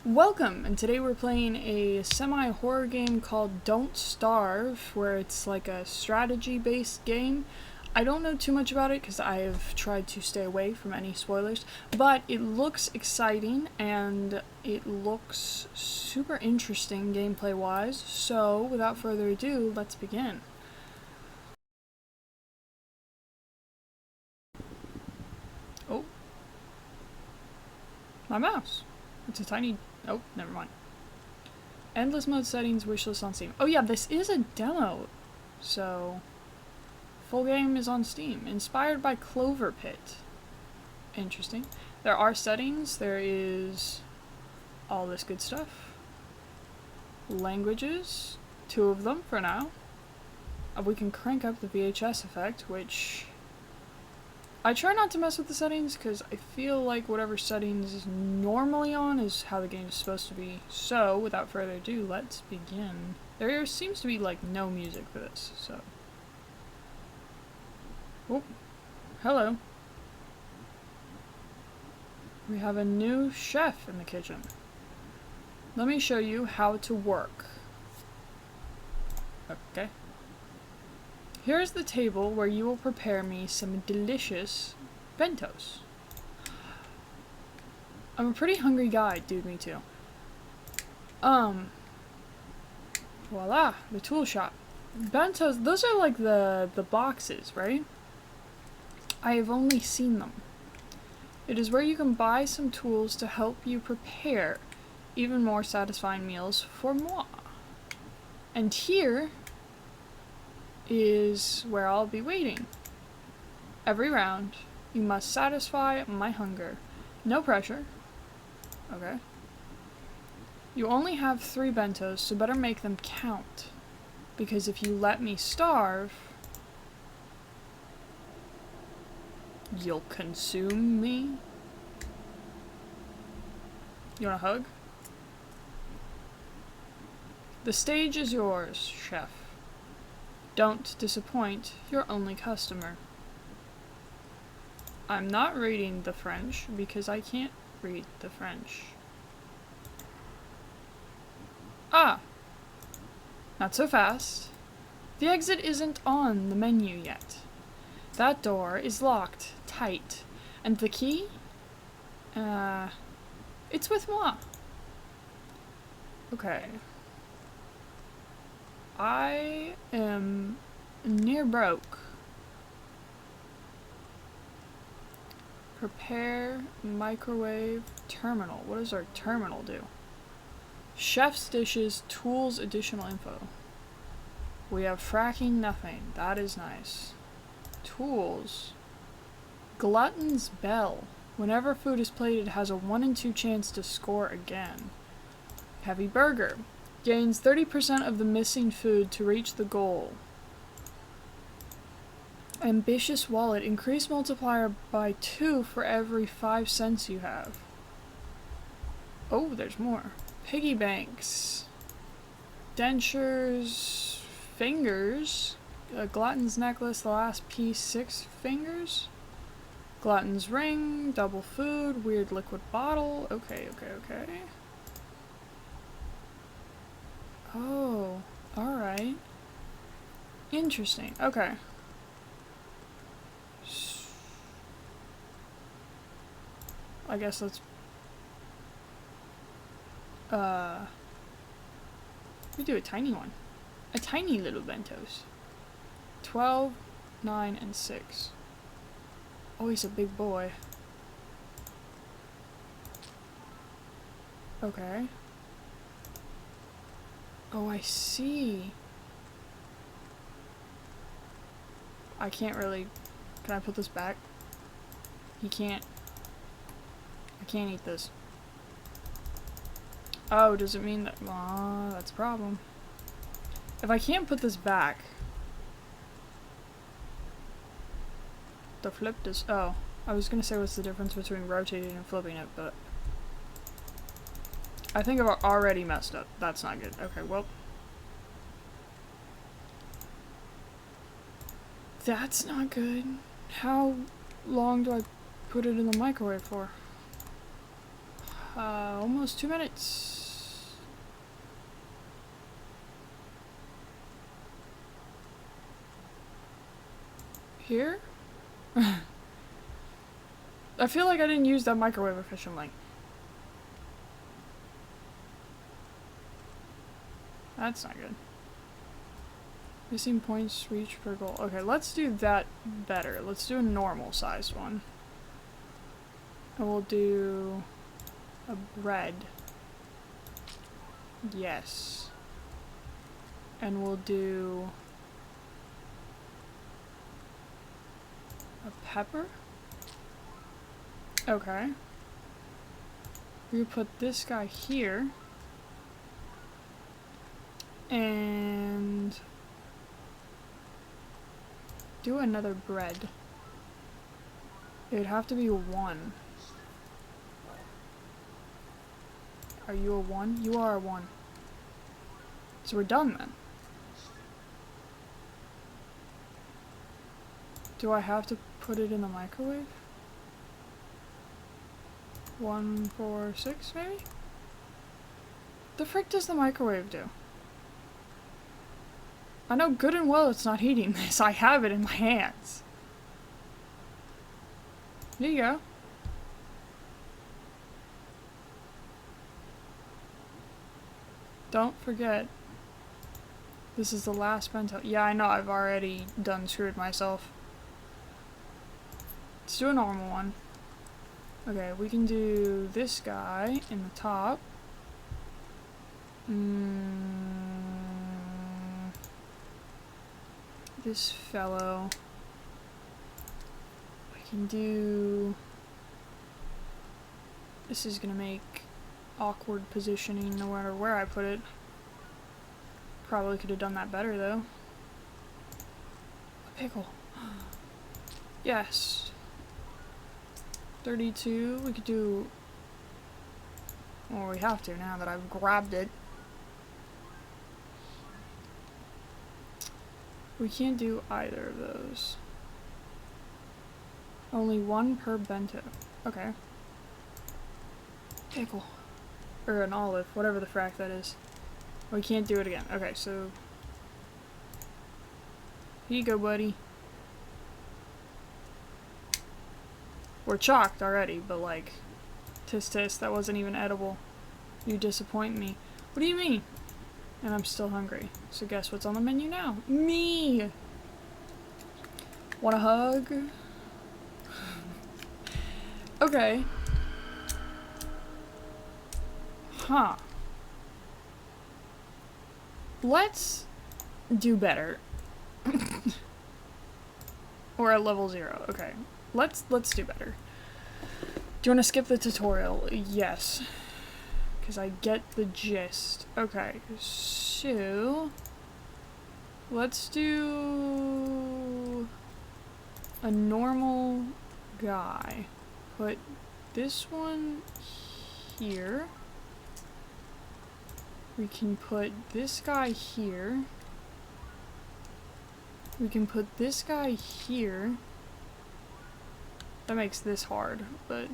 Welcome, and today we're playing a semi-horror game called Don't Starve, where it's like a strategy-based game. I don't know too much about it because I have tried to stay away from any spoilers, but it looks exciting and it looks super interesting gameplay-wise, so without further ado, let's begin. Oh. My mouse. It's a tiny... Oh, never mind. Endless mode settings, wishlist on Steam. Oh yeah, this is a demo. So, full game is on Steam. Inspired by Clover Pit. Interesting. There are settings. There is all this good stuff. Languages. 2 of them for now. We can crank up the VHS effect, which... I try not to mess with the settings because I feel like whatever settings is normally on is how the game is supposed to be. So, without further ado, let's begin. There seems to be like no music for this, so. Oh, hello. We have a new chef in the kitchen. Let me show you how to work. Okay. Here's the table where you will prepare me some delicious bentos. I'm a pretty hungry guy, dude, me too. Voila, the tool shop. Bentos, those are like the boxes, right? I have only seen them. It is where you can buy some tools to help you prepare even more satisfying meals for moi. And here is where I'll be waiting. Every round, you must satisfy my hunger. No pressure. Okay. You only have 3 bentos, so better make them count. Because if you let me starve, you'll consume me. You want a hug? The stage is yours, chef. Don't disappoint your only customer. I'm not reading the French because I can't read the French. Ah! Not so fast. The exit isn't on the menu yet. That door is locked tight. And the key? It's with moi. Okay. I am near broke. Prepare microwave terminal. What does our terminal do? Chef's dishes, tools, additional info. We have fracking nothing. That is nice. Tools. Glutton's bell. Whenever food is plated, it has a 1 in 2 chance to score again. Heavy burger. Gains 30% of the missing food to reach the goal. Ambitious wallet. Increase multiplier by 2 for every 5 cents you have. Oh, there's more. Piggy banks. Dentures. Fingers. A glutton's necklace. The last piece. 6 fingers. Glutton's ring. Double food. Weird liquid bottle. Okay. Oh, alright. Interesting. Okay. I guess let's... we do a tiny one. A tiny little bentos. 12, 9, and 6. Oh, he's a big boy. Okay. Oh, I see. I can't really... Can I put this back? He can't... I can't eat this. Oh, does it mean that... that's a problem. If I can't put this back... The flip does... Oh. I was gonna say what's the difference between rotating and flipping it, but... I think I've already messed up. That's not good. Okay, well... That's not good. How long do I put it in the microwave for? Almost 2 minutes. Here? I feel like I didn't use that microwave efficiently. That's not good. Missing points reached per goal. Okay, let's do that better. Let's do a normal sized one. And we'll do a bread. Yes. And we'll do a pepper. Okay. We put this guy here. And do another bread. It would have to be a 1. Are you a 1? You are a 1. So we're done then. Do I have to put it in the microwave? 1, 4, 6 maybe? The frick does the microwave do? I know good and well it's not heating this. I have it in my hands. There you go. Don't forget, this is the last bento. Yeah, I know, I've already done screwed myself. Let's do a normal one. Okay, we can do this guy in the top. This fellow. I can do... This is gonna make awkward positioning no matter where I put it. Probably could have done that better though. A pickle. Yes. 32. We could do... Well, we have to now that I've grabbed it. We can't do either of those. Only 1 per bento. Okay. Pickle. Or an olive, whatever the frack that is. We can't do it again. Okay, so... Here you go, buddy. We're chalked already, but like... Tis tis, that wasn't even edible. You disappoint me. What do you mean? And I'm still hungry. So guess what's on the menu now? Me! Want a hug? Okay. Huh. Let's do better. We're at level 0. Okay. Let's do better. Do you want to skip the tutorial? Yes. Because I get the gist. Okay. So... Let's do... a normal guy. Put this one here. We can put this guy here. We can put this guy here. That makes this hard, but...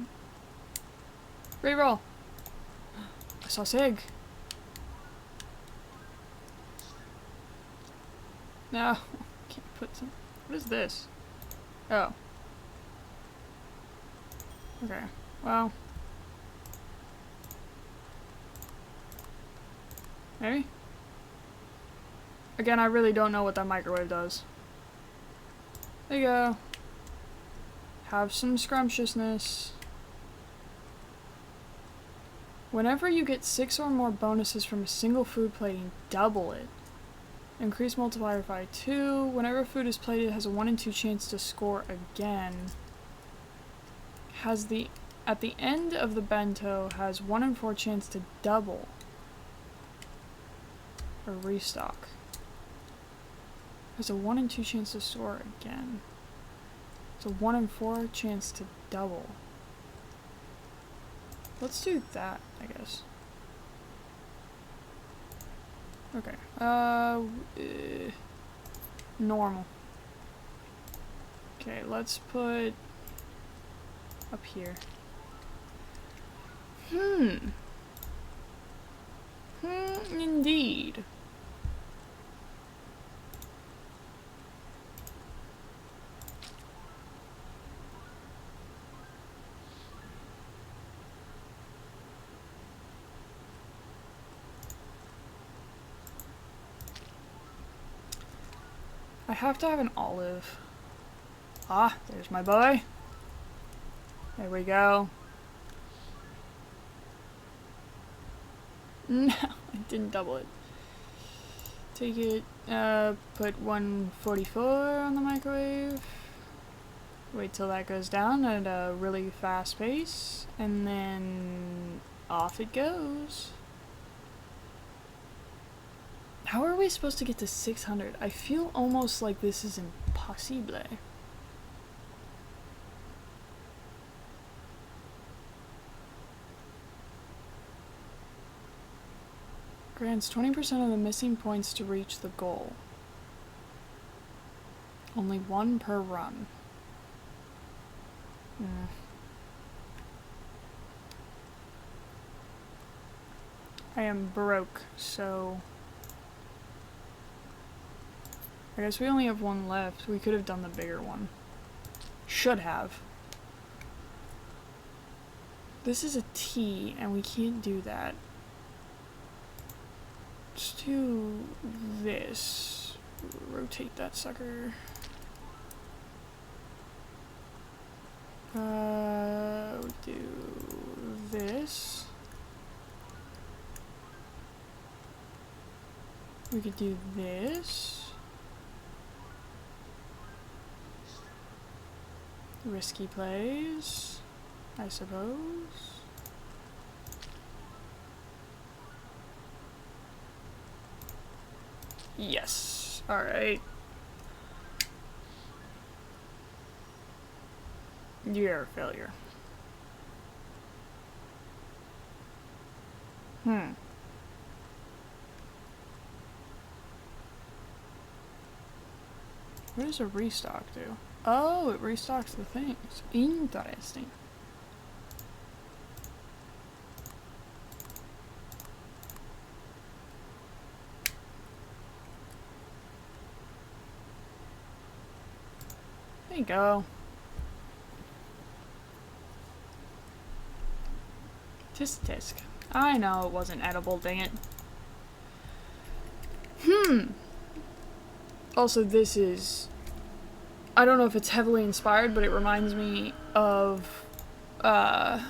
Reroll! I saw Sig! No! Can't put some... What is this? Oh. Okay. Well... Maybe? Again, I really don't know what that microwave does. There you go. Have some scrumptiousness. Whenever you get 6 or more bonuses from a single food plating, double it. Increase multiplier by 2. Whenever food is plated, it has a 1 in 2 chance to score again. At the end of the bento, has 1 in 4 chance to double. Or restock. There's a 1 in 2 chance to score again. It's a 1 in 4 chance to double. Let's do that, I guess. Okay. Normal. Okay, let's put up here. Indeed. I have to have an olive. Ah, there's my boy. There we go. No, I didn't double it. Take it, put 144 on the microwave. Wait till that goes down at a really fast pace, and then off it goes. How are we supposed to get to 600? I feel almost like this is impossible. Grants 20% of the missing points to reach the goal. Only one per run. I am broke, so I guess we only have one left. We could have done the bigger one. Should have. This is a T, and we can't do that. Let's do this. Rotate that sucker. Do this. We could do this. Risky plays, I suppose. Yes. Alright. You're a failure. What does a restock do? Oh, it restocks the things. Interesting. There you go. Tisk tisk. I know it wasn't edible, dang it. Also, this is... I don't know if it's heavily inspired, but it reminds me of... Frack,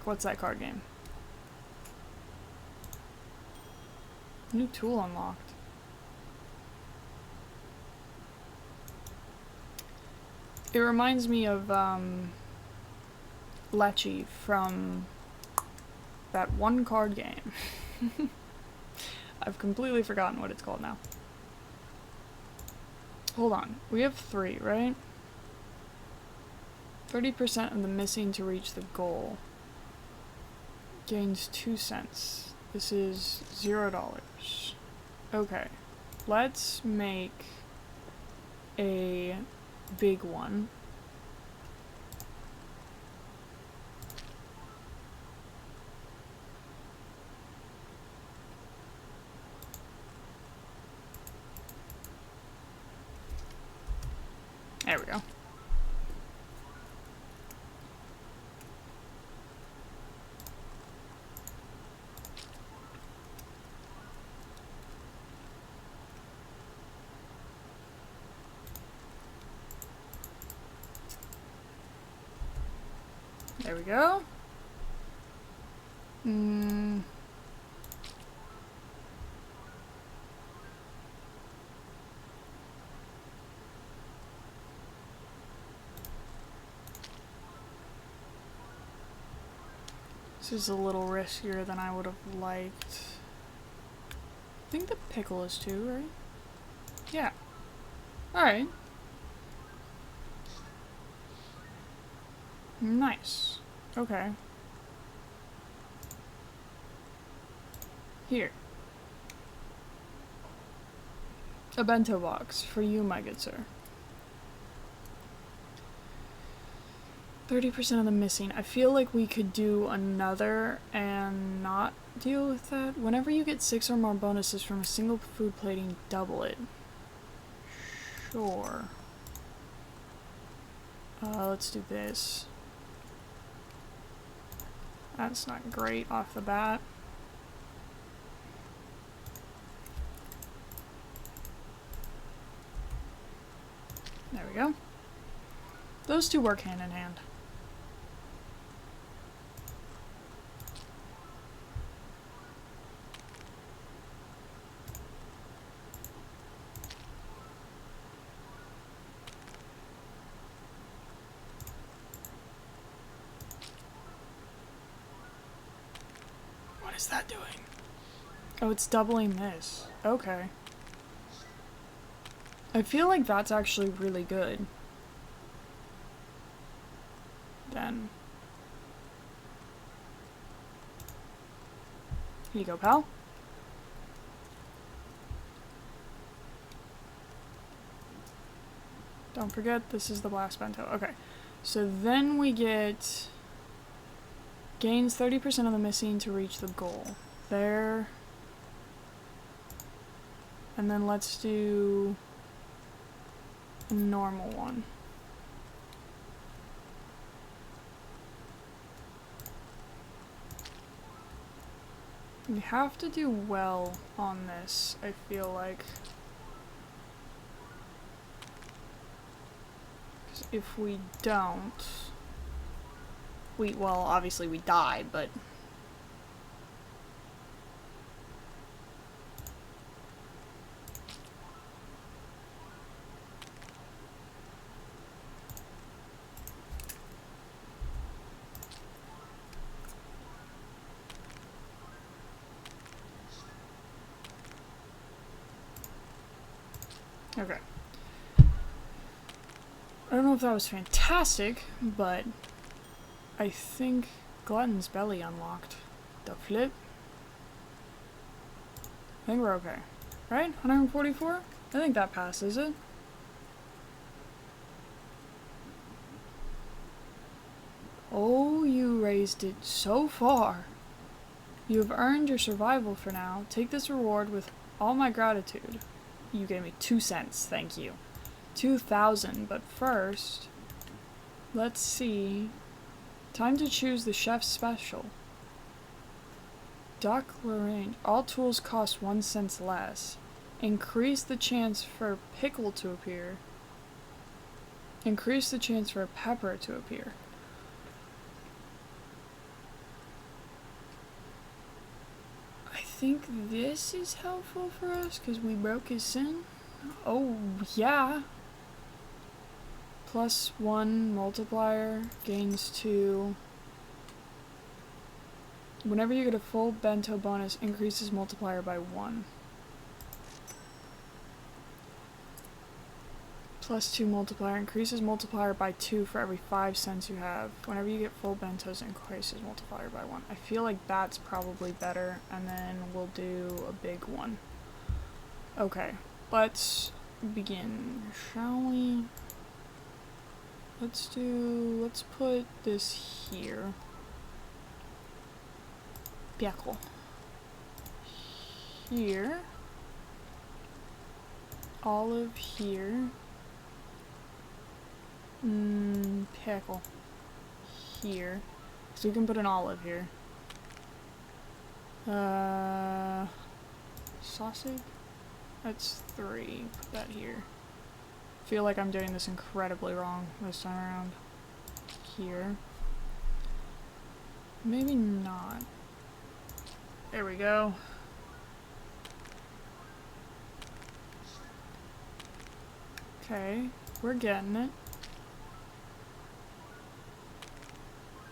what's that card game? New tool unlocked. It reminds me of, Lecce from that one card game. I've completely forgotten what it's called now. Hold on. We have 3, right? 30% of the missing to reach the goal. Gains 2 cents. This is $0. Okay. Let's make a big one. There we go. There we go. This is a little riskier than I would have liked. I think the pickle is too, right? Yeah. Alright. Nice. Okay. Here. A bento box for you, my good sir. 30% of the missing. I feel like we could do another and not deal with that. Whenever you get 6 or more bonuses from a single food plating, double it. Sure. Let's do this. That's not great off the bat. There we go. Those two work hand in hand. What is that doing? Oh, it's doubling this. Okay. I feel like that's actually really good. Then. Here you go, pal. Don't forget, this is the blast bento. Okay. So then we get... gains 30% of the missing to reach the goal. There. And then let's do a normal one. We have to do well on this, I feel like. 'Cause if we don't, well, obviously we die, but... Okay. I don't know if that was fantastic, but I think Glutton's Belly unlocked. The flip. I think we're okay. Right? 144? I think that passes it. Oh, you raised it so far. You have earned your survival for now. Take this reward with all my gratitude. You gave me 2 cents, thank you. 2,000, but first, let's see. Time to choose the chef's special. Duck Lorraine. All tools cost 1 cent less. Increase the chance for pickle to appear. Increase the chance for pepper to appear. I think this is helpful for us because we broke his sin. Oh, yeah. +1 multiplier, gains 2. Whenever you get a full bento bonus, increases multiplier by 1. +2 multiplier, increases multiplier by 2 for every 5 cents you have. Whenever you get full bentos, increases multiplier by 1. I feel like that's probably better, and then we'll do a big one. Okay, let's begin, shall we? Let's put this here. Pickle. Here. Olive here. Pickle. Here. So we can put an olive here. Sausage? That's 3. Put that here. Feel like I'm doing this incredibly wrong this time around. Here. Maybe not. There we go. Okay, we're getting it.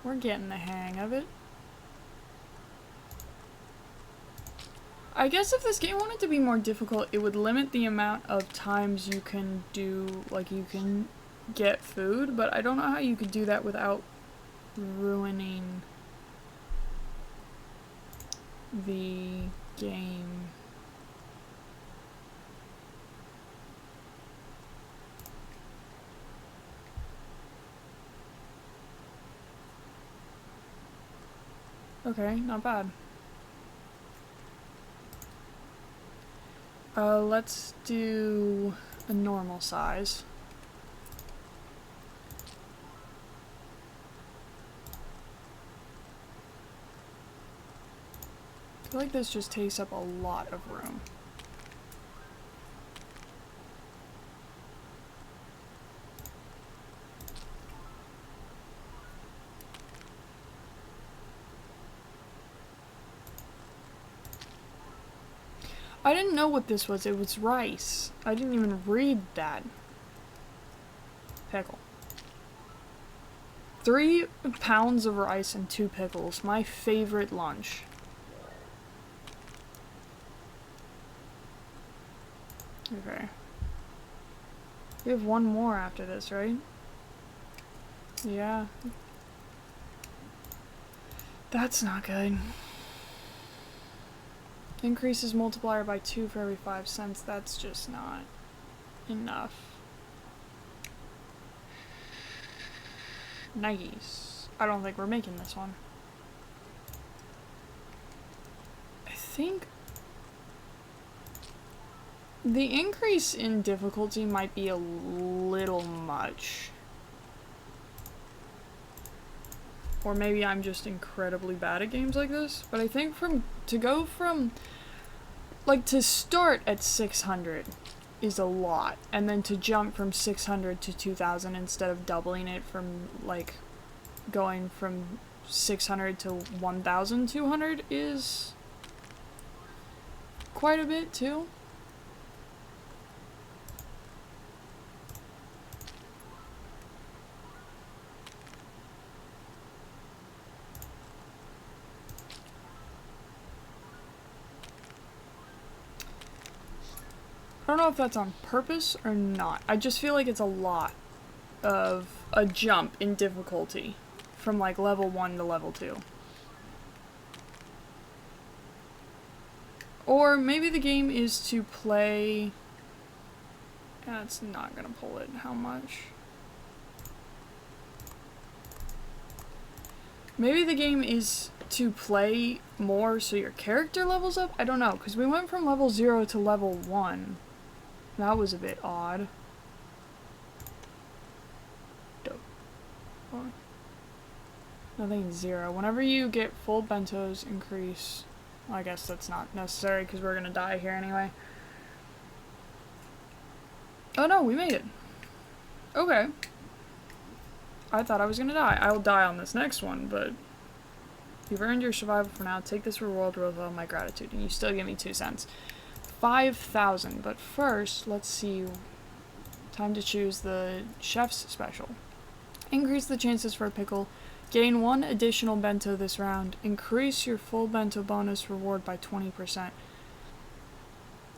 We're getting the hang of it. I guess if this game wanted to be more difficult, it would limit the amount of times you can do, like, you can get food, but I don't know how you could do that without ruining the game. Okay, not bad. Let's do a normal size. I feel like this just takes up a lot of room. I didn't know what this was. It was rice. I didn't even read that. Pickle. 3 pounds of rice and 2 pickles. My favorite lunch. Okay. We have one more after this, right? Yeah. That's not good. Increases multiplier by 2 for every 5 cents. That's just not enough. Nice. I don't think we're making this one. I think the increase in difficulty might be a little much. Or maybe I'm just incredibly bad at games like this. But I think to start at 600 is a lot. And then to jump from 600 to 2000 instead of doubling it from, like, going from 600 to 1200 is quite a bit too. I don't know if that's on purpose or not. I just feel like it's a lot of a jump in difficulty from like level 1 to level 2. Or maybe the game is to play... That's not gonna pull it. How much? Maybe the game is to play more so your character levels up? I don't know, because we went from level 0 to level 1. That was a bit odd. Dope. Nothing 0. Whenever you get full bentos, increase... Well, I guess that's not necessary because we're gonna die here anyway. Oh no, we made it. Okay. I thought I was gonna die. I will die on this next one, but... You've earned your survival for now. Take this reward with all my gratitude. And you still give me 2 cents. 5,000. But first, let's see. Time to choose the chef's special. Increase the chances for a pickle. Gain 1 additional bento this round. Increase your full bento bonus reward by 20%.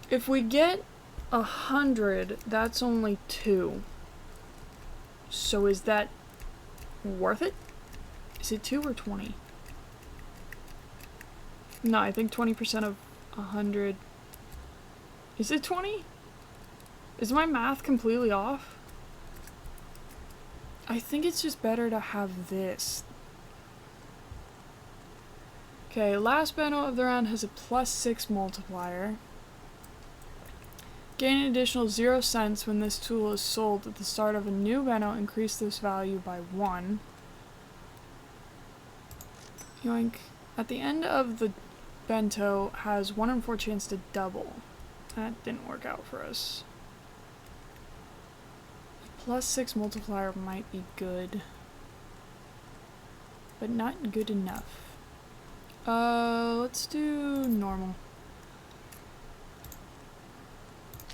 If we get 100, that's only 2. So is that worth it? Is it 2 or 20? No, I think 20% of 100... Is it 20? Is my math completely off? I think it's just better to have this. Okay, last bento of the round has a +6 multiplier. Gain an additional 0 cents when this tool is sold at the start of a new bento. Increase this value by 1. Yoink. At the end of the bento has 1 in 4 chance to double. That didn't work out for us. +6 multiplier might be good, but not good enough. Let's do normal.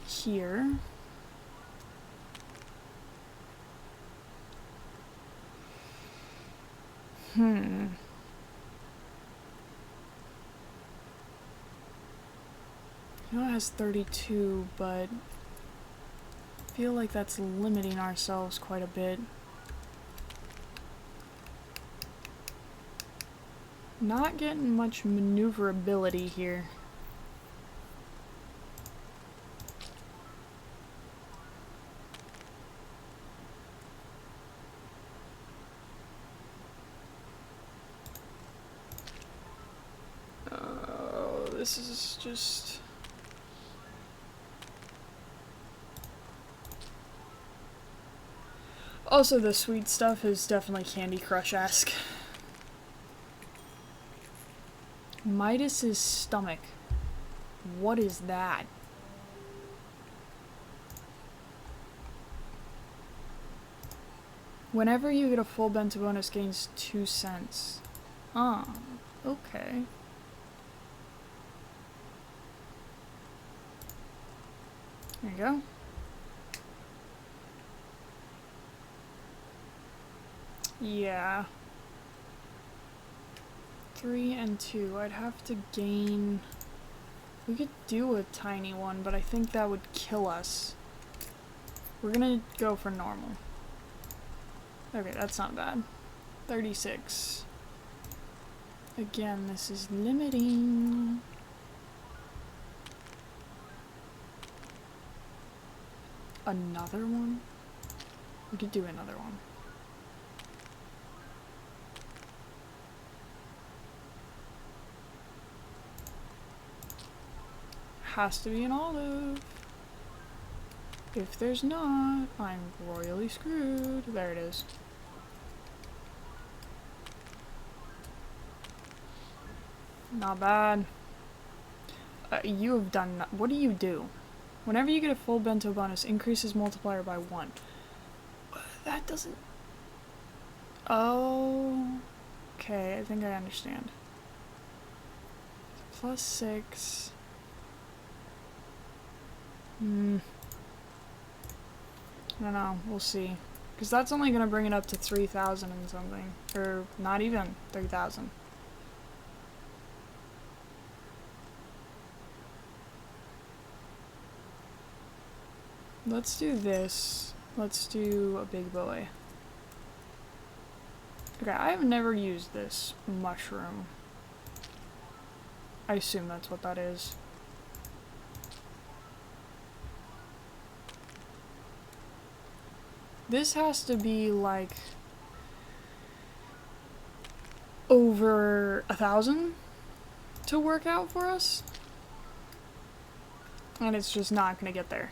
Here. I know it has 32, but I feel like that's limiting ourselves quite a bit. Not getting much maneuverability here. this is just... Also, the sweet stuff is definitely Candy Crush-esque. Midas's stomach. What is that? Whenever you get a full bento bonus, gains 2 cents. Ah, okay. There you go. Yeah. 3 and 2. I'd have to gain... We could do a tiny one, but I think that would kill us. We're gonna go for normal. Okay, that's not bad. 36. Again, this is limiting. Another one? We could do another one. Has to be an olive. If there's not, I'm royally screwed. There it is. Not bad. You have done... What do you do? Whenever you get a full bento bonus, increases multiplier by 1. That doesn't... Oh... Okay, I think I understand. Plus 6... I don't know, we'll see. Because that's only going to bring it up to 3,000 and something. Or not even 3,000. Let's do this. Let's do a big boy. Okay, I've never used this mushroom. I assume that's what that is. This has to be like over 1,000 to work out for us. And it's just not gonna get there.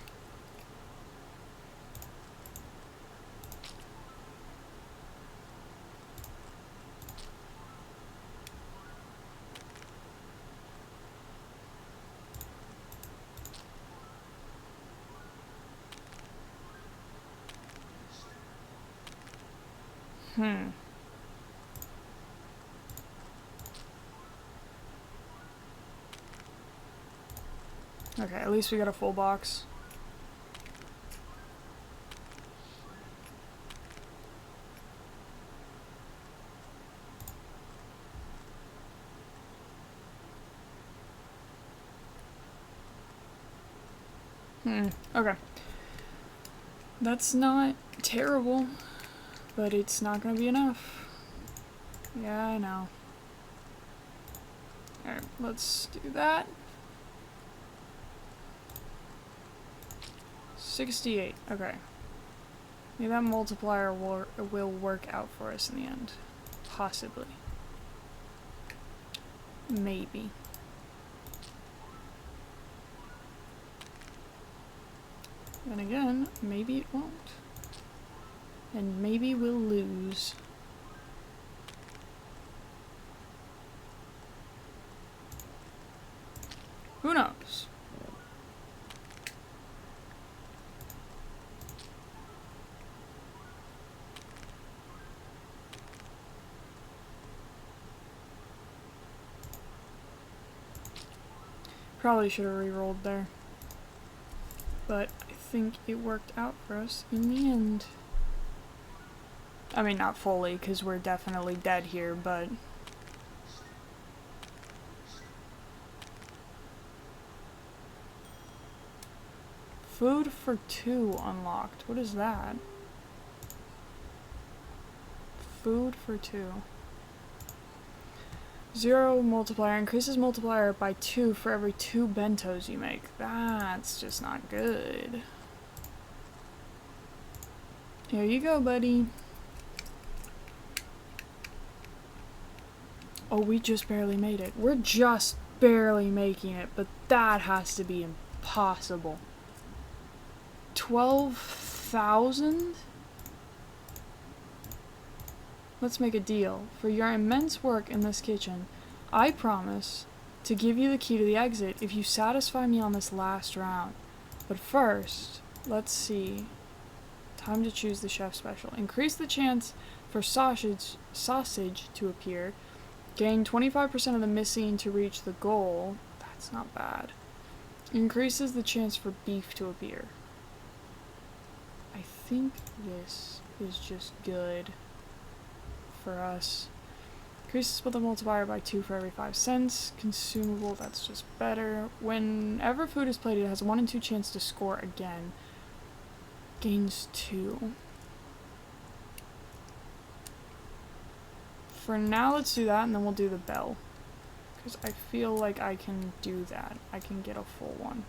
Okay, at least we got a full box. Okay. That's not terrible, but it's not gonna be enough. Yeah, I know. Alright, let's do that. 68. Okay. Maybe that multiplier will work out for us in the end. Possibly. Maybe. Then again, maybe it won't. And maybe we'll lose. Who knows? Probably should have re-rolled there. But I think it worked out for us in the end. I mean, not fully, because we're definitely dead here, but... Food for 2 unlocked. What is that? Food for 2. 0 multiplier. Increases multiplier by 2 for every 2 bentos you make. That's just not good. Here you go, buddy. Oh, we just barely made it. We're just barely making it, but that has to be impossible. 12,000? Let's make a deal. For your immense work in this kitchen, I promise to give you the key to the exit if you satisfy me on this last round. But first, let's see. Time to choose the chef special. Increase the chance for sausage to appear. Gain 25% of the missing to reach the goal. That's not bad. Increases the chance for beef to appear. I think this is just good for us. Increases the multiplier by 2 for every 5 cents. Consumable, that's just better. Whenever food is plated, it has a 1 in 2 chance to score again. Gains 2. For now, let's do that, and then we'll do the bell. Because I feel like I can do that. I can get a full one.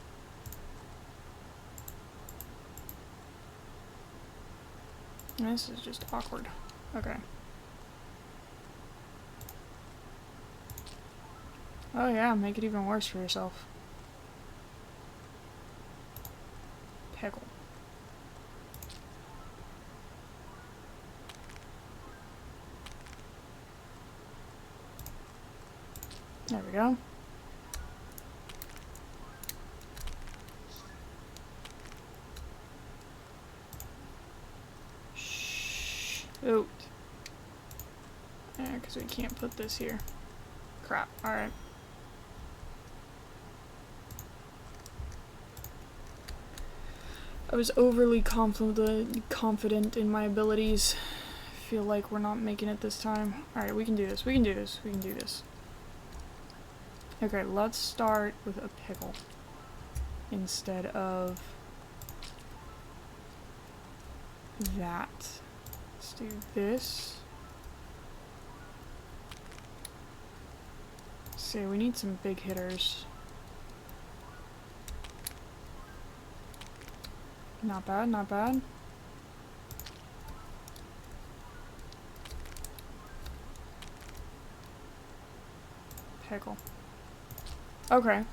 This is just awkward. Okay. Oh yeah, make it even worse for yourself. Pickle. There we go. Shoot. Yeah, because we can't put this here. Crap. Alright. I was overly confident in my abilities. I feel like we're not making it this time. Alright, we can do this. We can do this. We can do this. Okay, let's start with a pickle instead of that. Let's do this. See, we need some big hitters. Not bad, not bad. Pickle. Okay.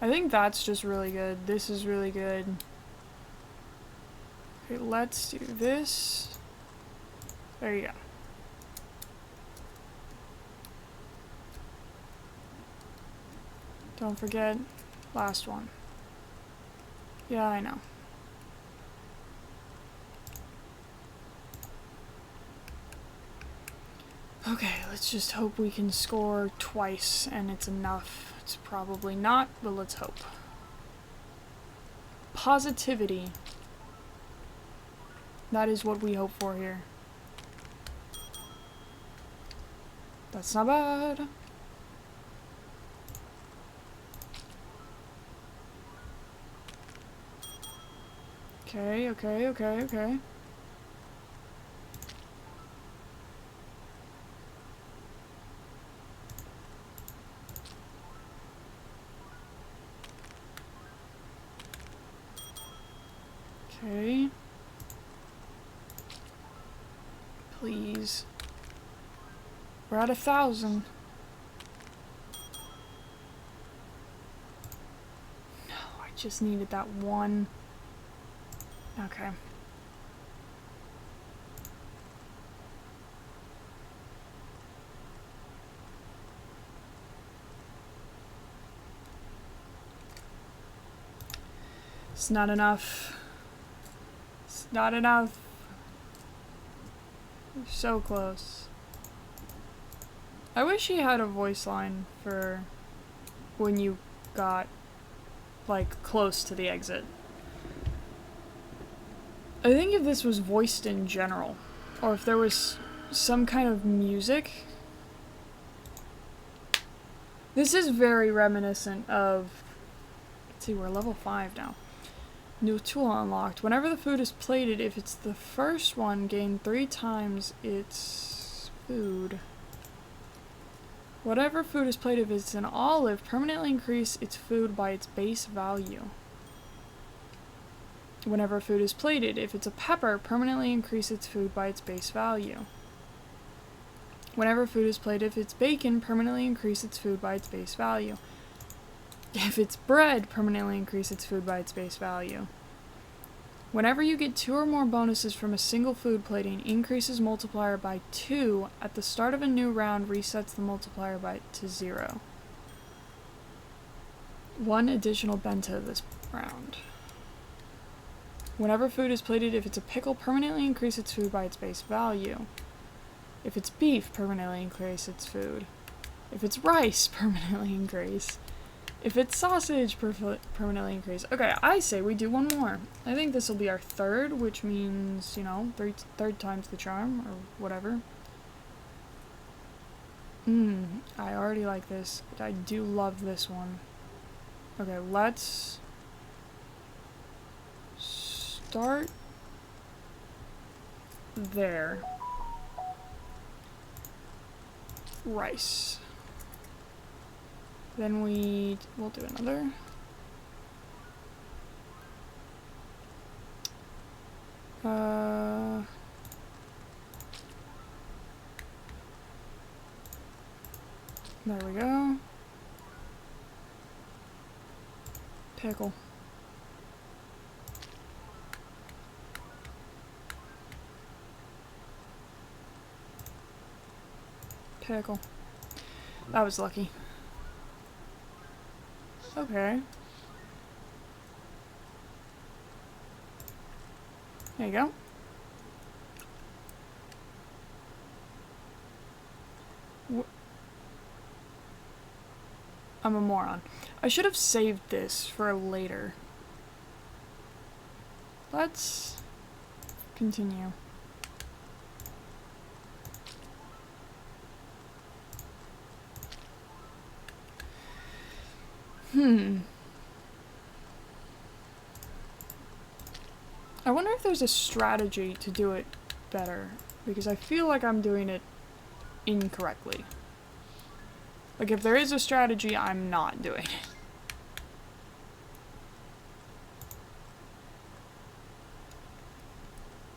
I think that's just really good. This is really good. Okay, let's do this. There you go. Don't forget, last one. Yeah, I know. Okay, let's just hope we can score twice and it's enough. It's probably not, but let's hope. Positivity. That is what we hope for here. That's not bad. Okay, okay, okay, okay. Okay. Please. We're at 1,000. No, I just needed that one. Okay. It's not enough. It's not enough. We're so close. I wish he had a voice line for when you got, like, close to the exit. I think if this was voiced in general, or if there was some kind of music. This is very reminiscent of, let's see, we're level 5 now. New tool unlocked. Whenever the food is plated, if it's the first one, gain 3 times its food. Whatever food is plated, if it's an olive, permanently increase its food by its base value. Whenever food is plated, if it's a pepper, permanently increase its food by its base value. Whenever food is plated, if it's bacon, permanently increase its food by its base value. If it's bread, permanently increase its food by its base value. Whenever you get 2 or more bonuses from a single food plating, increases multiplier by 2. At the start of a new round, resets the multiplier to 0. 1 additional bento this round. Whenever food is plated, if it's a pickle, permanently increase its food by its base value. If it's beef, permanently increase its food. If it's rice, permanently increase. If it's sausage, permanently increase. Okay, I say we do one more. I think this will be our third, which means, you know, third time's the charm, or whatever. I already like this, but I do love this one. Okay, let's start there. Rice. Then we'll do another. There we go. Pickle. Pickle. That was lucky. Okay. There you go. I'm a moron. I should have saved this for later. Let's continue. I wonder if there's a strategy to do it better, because I feel like I'm doing it incorrectly. Like, if there is a strategy, I'm not doing it.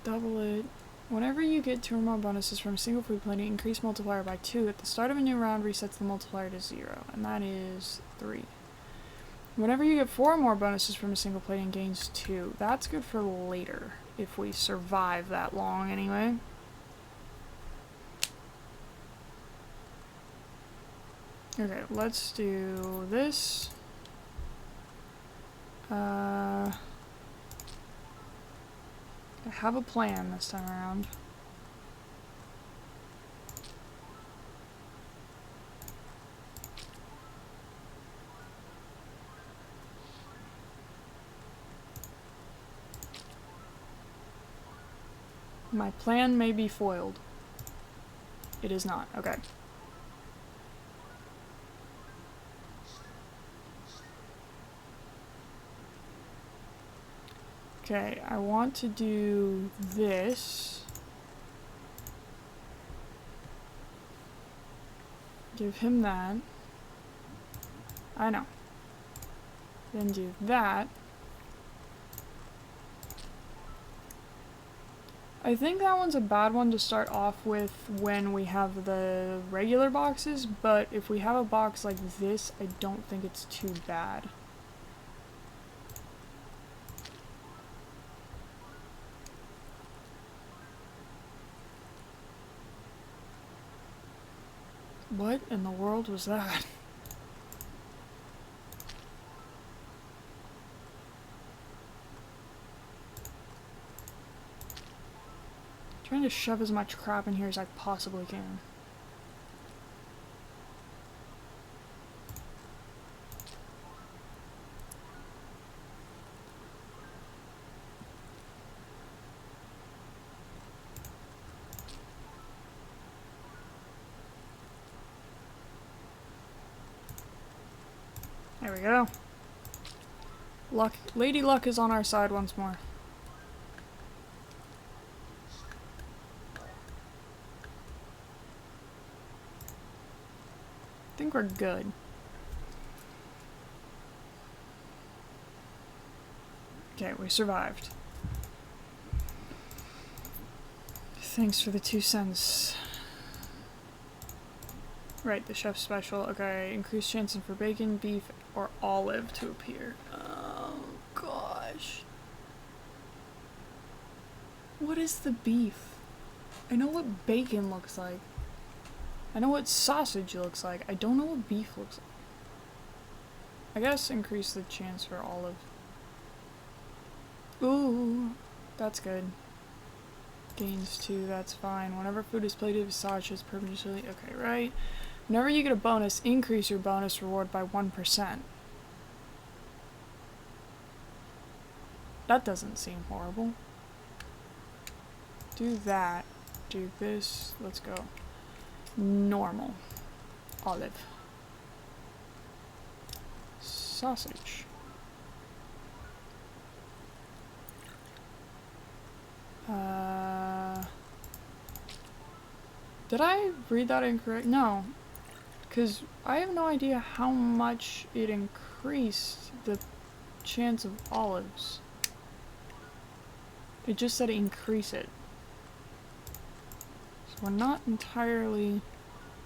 Double it. Whenever you get 2 or more bonuses from a single food plating, increase multiplier by 2. At the start of a new round, resets the multiplier to 0, and that is 3. Whenever you get 4 or more bonuses from a single plating, gains 2. That's good for later, if we survive that long anyway. Okay, let's do this. I have a plan this time around. My plan may be foiled. It is not. Okay. Okay, I want to do this. Give him that. I know. Then do that. I think that one's a bad one to start off with when we have the regular boxes, but if we have a box like this, I don't think it's too bad. What in the world was that? Trying to shove as much crap in here as I possibly can. There we go. Luck. Lady Luck is on our side once more. I think we're good. Okay, we survived. Thanks for the 2 cents. Right, the chef's special. Okay, increased chances for bacon, beef, or olive to appear. Oh, gosh. What is the beef? I know what bacon looks like. I know what sausage looks like. I don't know what beef looks like. I guess increase the chance for olive. Ooh, that's good. Gains 2, that's fine. Whenever food is plated with sausages perpendicularly. Okay, right. Whenever you get a bonus, increase your bonus reward by 1%. That doesn't seem horrible. Do that. Do this. Let's go. Normal. Olive. Sausage. Did I read that incorrect? No. Because I have no idea how much it increased the chance of olives. It just said increase it. So we're not entirely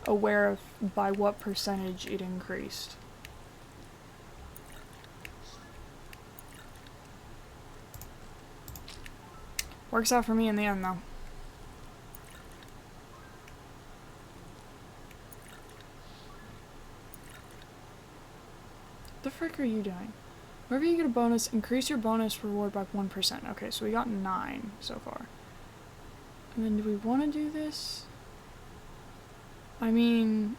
aware of by what percentage it increased. Works out for me in the end, though. The frick are you doing? Whenever you get a bonus, increase your bonus reward by 1%. Okay, so we got 9 so far. And then do we want to do this? I mean,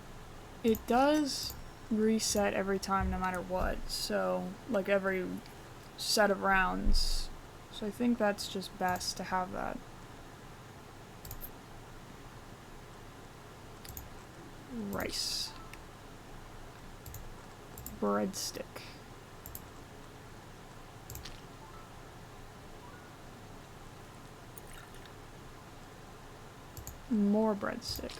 it does reset every time no matter what. So, like every set of rounds. So I think that's just best to have that. Rice. Breadstick. More breadstick.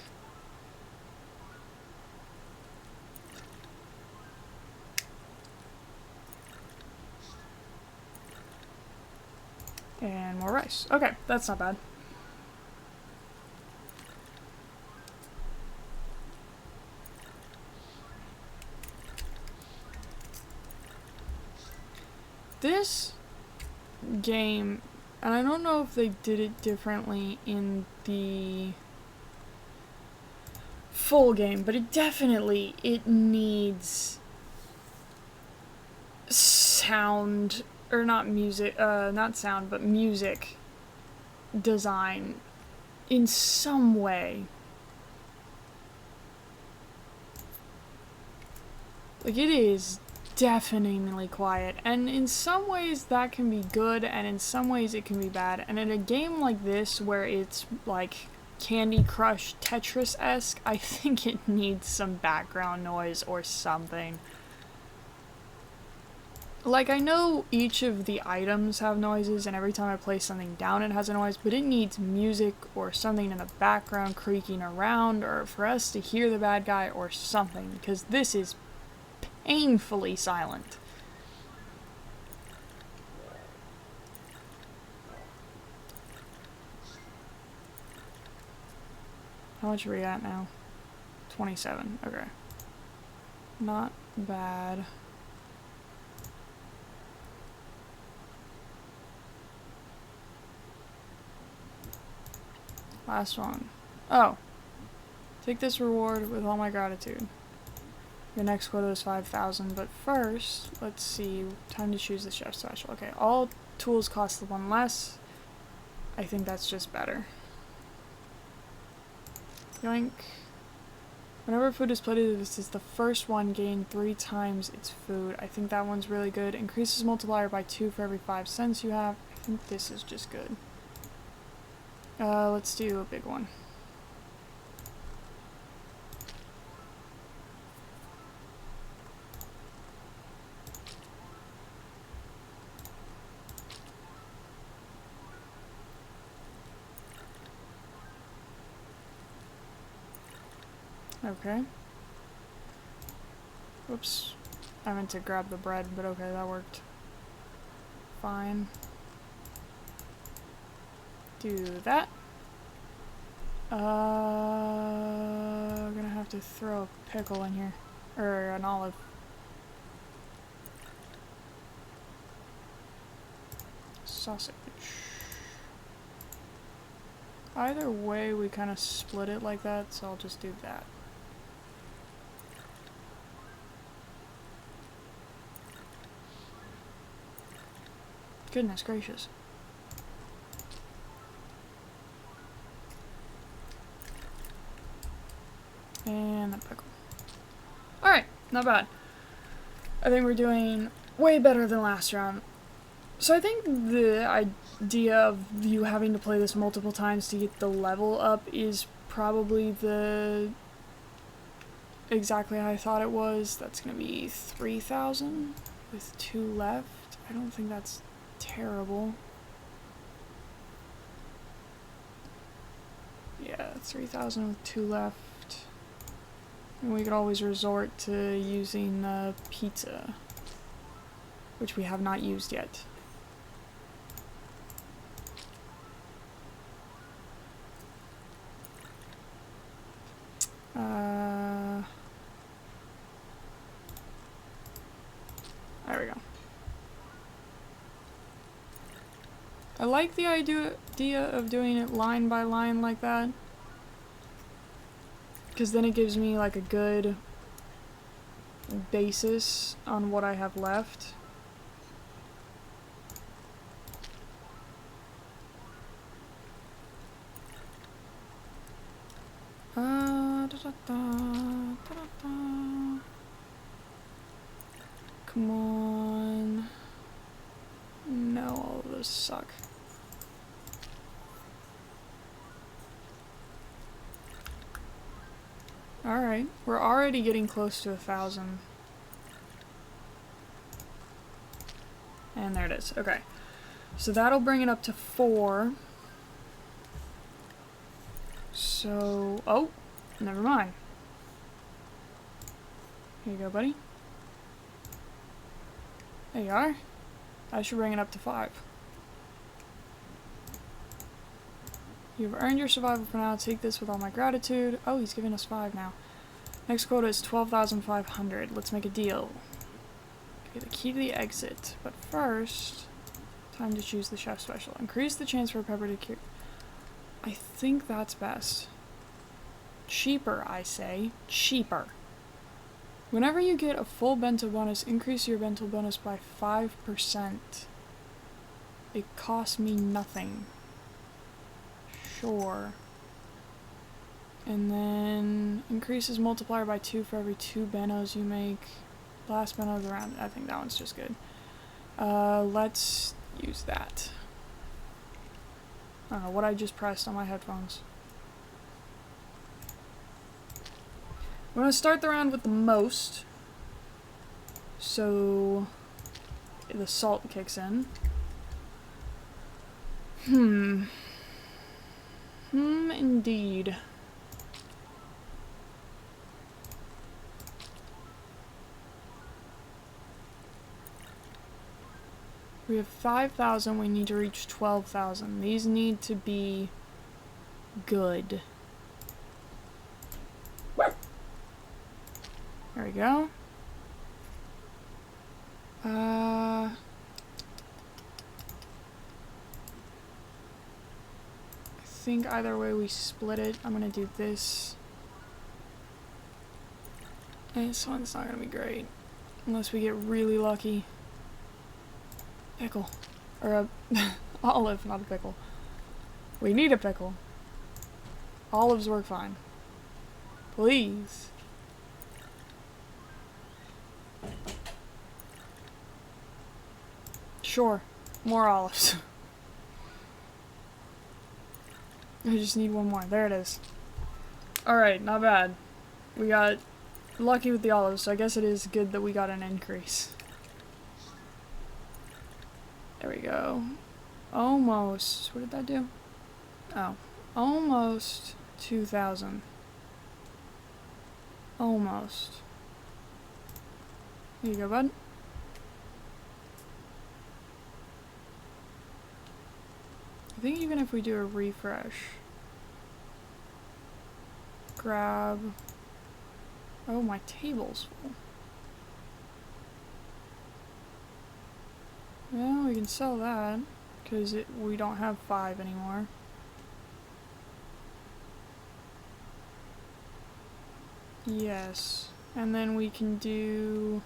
And more rice. Okay, that's not bad. This game, and I don't know if they did it differently in the full game, but it needs sound, or not music, not sound, but music design in some way. Like, it is deafeningly quiet, and in some ways that can be good, and in some ways it can be bad. And in a game like this, where it's like Candy Crush Tetris-esque, I think it needs some background noise or something. Like, I know each of the items have noises, and every time I place something down it has a noise, but it needs music or something in the background creaking around, or for us to hear the bad guy or something, because this is painfully silent. How much are we at now? 27. Okay. Not bad. Last one. Oh. Take this reward with all my gratitude. Your next quota is 5,000, but first, let's see. Time to choose the chef special. Okay, all tools cost 1 less. I think that's just better. Yoink. Whenever food is plated, this is the first one, gain 3 times its food. I think that one's really good. Increases multiplier by 2 for every 5 cents you have. I think this is just good. Let's do a big one. Okay. Whoops. I meant to grab the bread, but okay, that worked. fine. Do that. Gonna have to throw a pickle in here. Or an olive. Sausage. Either way, we kind of split it like that, so I'll just do that. Goodness gracious. And a pickle. Alright, not bad. I think we're doing way better than last round. So I think the idea of you having to play this multiple times to get the level up is probably the exactly how I thought it was. That's going to be 3,000 with 2 left. I don't think that's terrible. Yeah, 3,000 with 2 left. And we could always resort to using pizza, which we have not used yet. There we go. I like the idea of doing it line by line like that, because then it gives me like a good basis on what I have left. Come on. No, all of those suck. Alright, we're already getting close to 1,000. And there it is. Okay. So that'll bring it up to 4. So, oh, never mind. Here you go, buddy. There you are. I should bring it up to 5. You've earned your survival for now. Take this with all my gratitude. Oh, he's giving us 5 now. Next quota is 12,500. Let's make a deal. Okay, the key to the exit. But first, time to choose the chef special. Increase the chance for a pepper to cure. I think that's best. Cheaper, I say. Cheaper. Whenever you get a full bento bonus, increase your bento bonus by 5%. It costs me nothing. Sure. And then increases multiplier by 2 for every 2 bentos you make. Last bento of the round. I think that one's just good. Let's use that. I don't know what I just pressed on my headphones. We're going to start the round with the most. So the salt kicks in. Indeed. We have 5,000, we need to reach 12,000. These need to be good. There we go. I think either way we split it. I'm gonna do this. And this one's not gonna be great. Unless we get really lucky. Pickle. Or a olive, not a pickle. We need a pickle. Olives work fine. Please. Sure. More olives. I just need one more. There it is. Alright, not bad. We got lucky with the olives, so I guess it is good that we got an increase. There we go. Almost. What did that do? Oh. Almost 2,000. Almost. Here you go, bud. I think even if we do a refresh, grab, oh, my table's full. Well, we can sell that, because we don't have 5 anymore. Yes, and then we can do...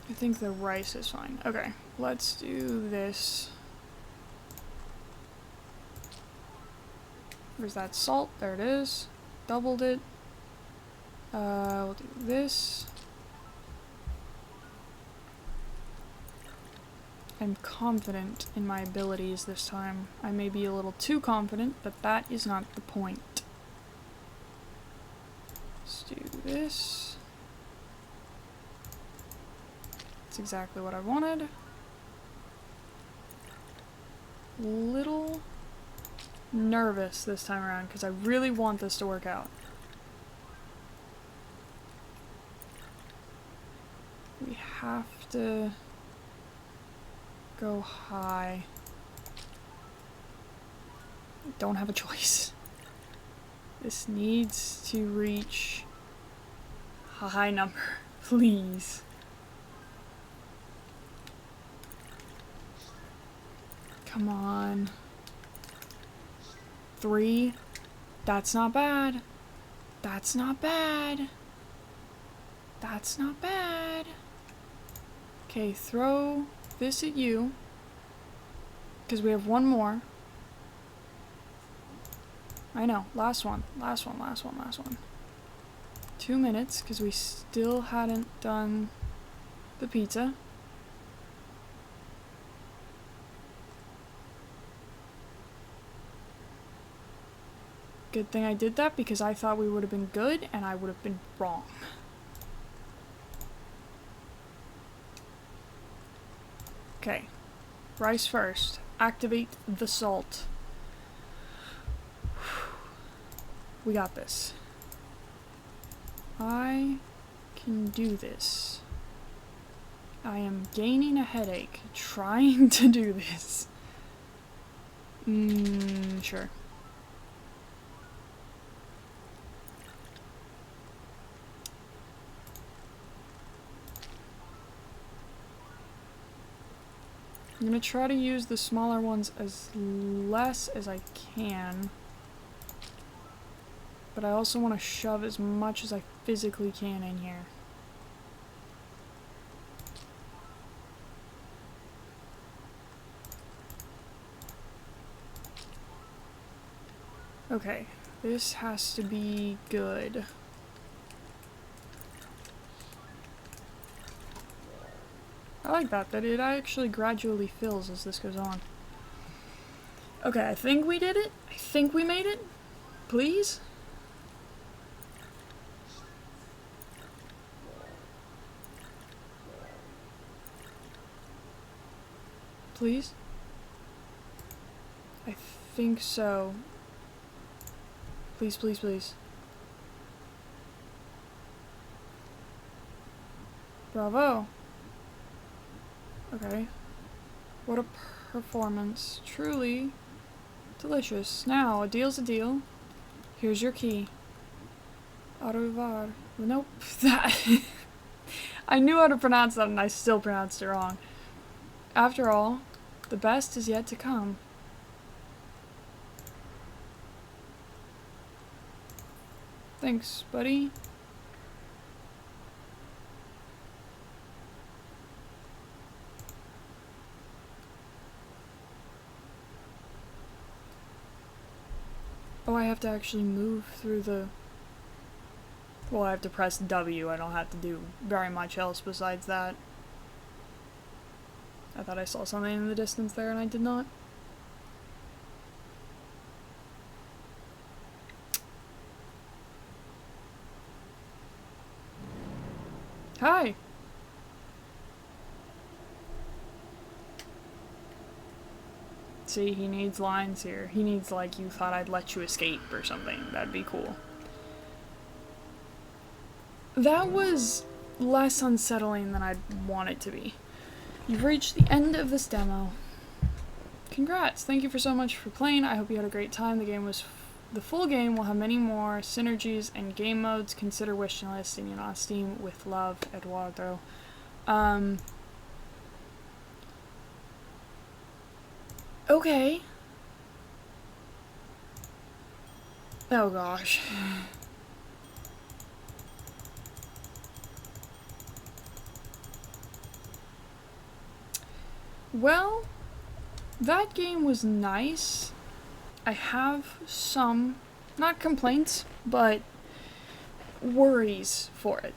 I think the rice is fine. Okay, let's do this. Where's that salt? There it is. Doubled it. We'll do this. I'm confident in my abilities this time. I may be a little too confident, but that is not the point. Let's do this. That's exactly what I wanted. Little nervous this time around because I really want this to work out. We have to go high. Don't have a choice. This needs to reach a high number, please. Come on. 3. That's not bad. That's not bad. That's not bad. Okay, throw this at you. Because we have one more. I know. Last one. Last one, last one, last one. 2 minutes, because we still hadn't done the pizza. Good thing I did that because I thought we would have been good and I would have been wrong. Okay. Rice first. Activate the salt. We got this. I can do this. I am gaining a headache trying to do this. Sure. I'm gonna try to use the smaller ones as less as I can. But I also want to shove as much as I physically can in here. Okay, this has to be good. I like that it actually gradually fills as this goes on. Okay, I think we did it. I think we made it. Please? Please? I think so. Please, please, please. Bravo. Okay. What a performance. Truly delicious. Now, a deal's a deal. Here's your key. Au revoir. Nope. That. I knew how to pronounce that and I still pronounced it wrong. After all, the best is yet to come. Thanks, buddy. Oh, I have to actually move through the... Well, I have to press W. I don't have to do very much else besides that. I thought I saw something in the distance there and I did not. Hi! See, he needs lines here. He needs, like, you thought I'd let you escape or something. That'd be cool. That was less unsettling than I'd want it to be. You've reached the end of this demo. Congrats! Thank you for so much for playing. I hope you had a great time. The full game will have many more synergies and game modes. Consider wishing listing it on Steam. With love, Eduardo. Okay. Oh gosh. Well, that game was nice. I have some, not complaints, but worries for it.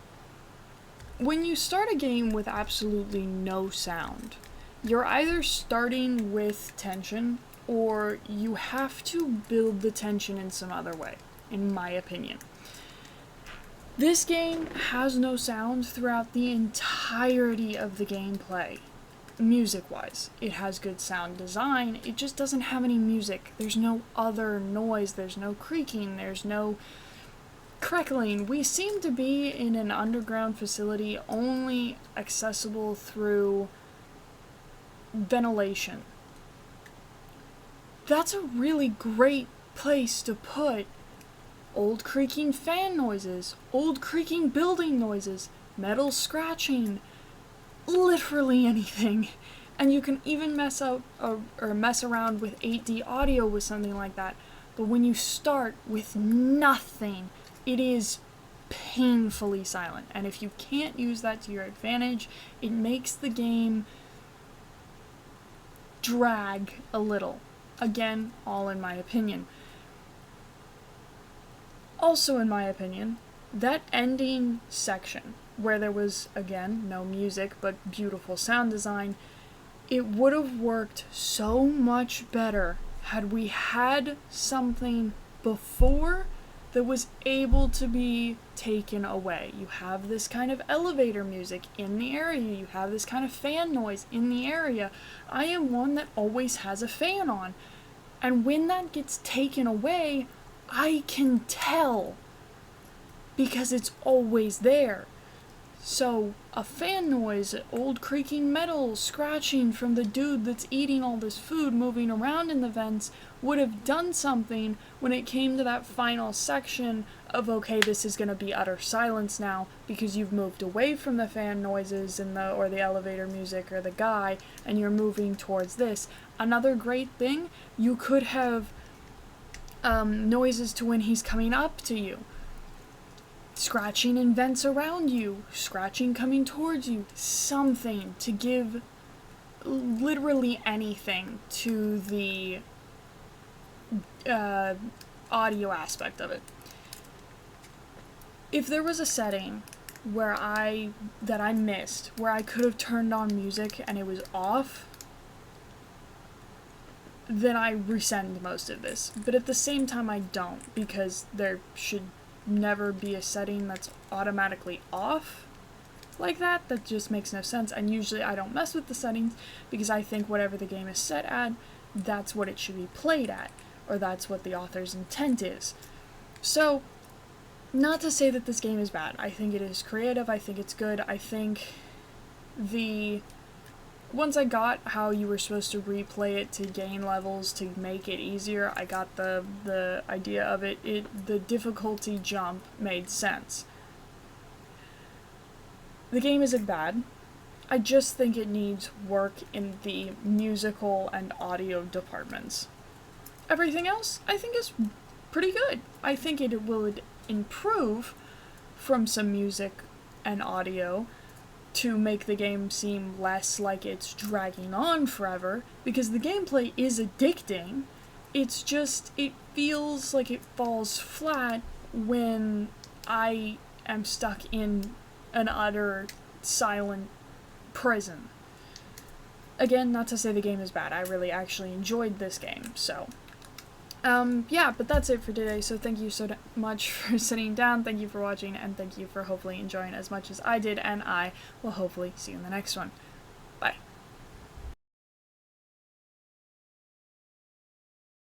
When you start a game with absolutely no sound, you're either starting with tension or you have to build the tension in some other way, in my opinion. This game has no sound throughout the entirety of the gameplay. Music-wise, it has good sound design, it just doesn't have any music. There's no other noise, there's no creaking, there's no crackling. We seem to be in an underground facility only accessible through ventilation. That's a really great place to put old creaking fan noises, old creaking building noises, metal scratching, literally anything. And you can even mess around with 8D audio with something like that. But when you start with nothing, it is painfully silent. And if you can't use that to your advantage, it makes the game drag a little. Again, all in my opinion. Also in my opinion, that ending section, where there was, again, no music, but beautiful sound design, it would have worked so much better had we had something before that was able to be taken away. You have this kind of elevator music in the area, you have this kind of fan noise in the area. I am one that always has a fan on, and when that gets taken away, I can tell, because it's always there. So, a fan noise, old creaking metal, scratching from the dude that's eating all this food moving around in the vents, would have done something when it came to that final section of, okay, this is gonna be utter silence now, because you've moved away from the fan noises and or the elevator music or the guy, and you're moving towards this. Another great thing, you could have noises to when he's coming up to you. Scratching in vents around you, scratching coming towards you, something to give literally anything to the audio aspect of it. If there was a setting that I missed, where I could have turned on music and it was off, then I resend most of this. But at the same time I don't, because there should never be a setting that's automatically off like that. That just makes no sense, and usually I don't mess with the settings because I think whatever the game is set at, that's what it should be played at, or that's what the author's intent is. So, not to say that this game is bad. I think it is creative, I think it's good, I think once I got how you were supposed to replay it to gain levels to make it easier, I got the idea of it. The difficulty jump made sense. The game isn't bad. I just think it needs work in the musical and audio departments. Everything else, I think, is pretty good. I think it will improve from some music and audio to make the game seem less like it's dragging on forever, because the gameplay is addicting. It's just, it feels like it falls flat when I am stuck in an utter silent prison. Again, not to say the game is bad, I really actually enjoyed this game, so. Yeah, but that's it for today, so thank you so much for sitting down, thank you for watching, and thank you for hopefully enjoying as much as I did, and I will hopefully see you in the next one.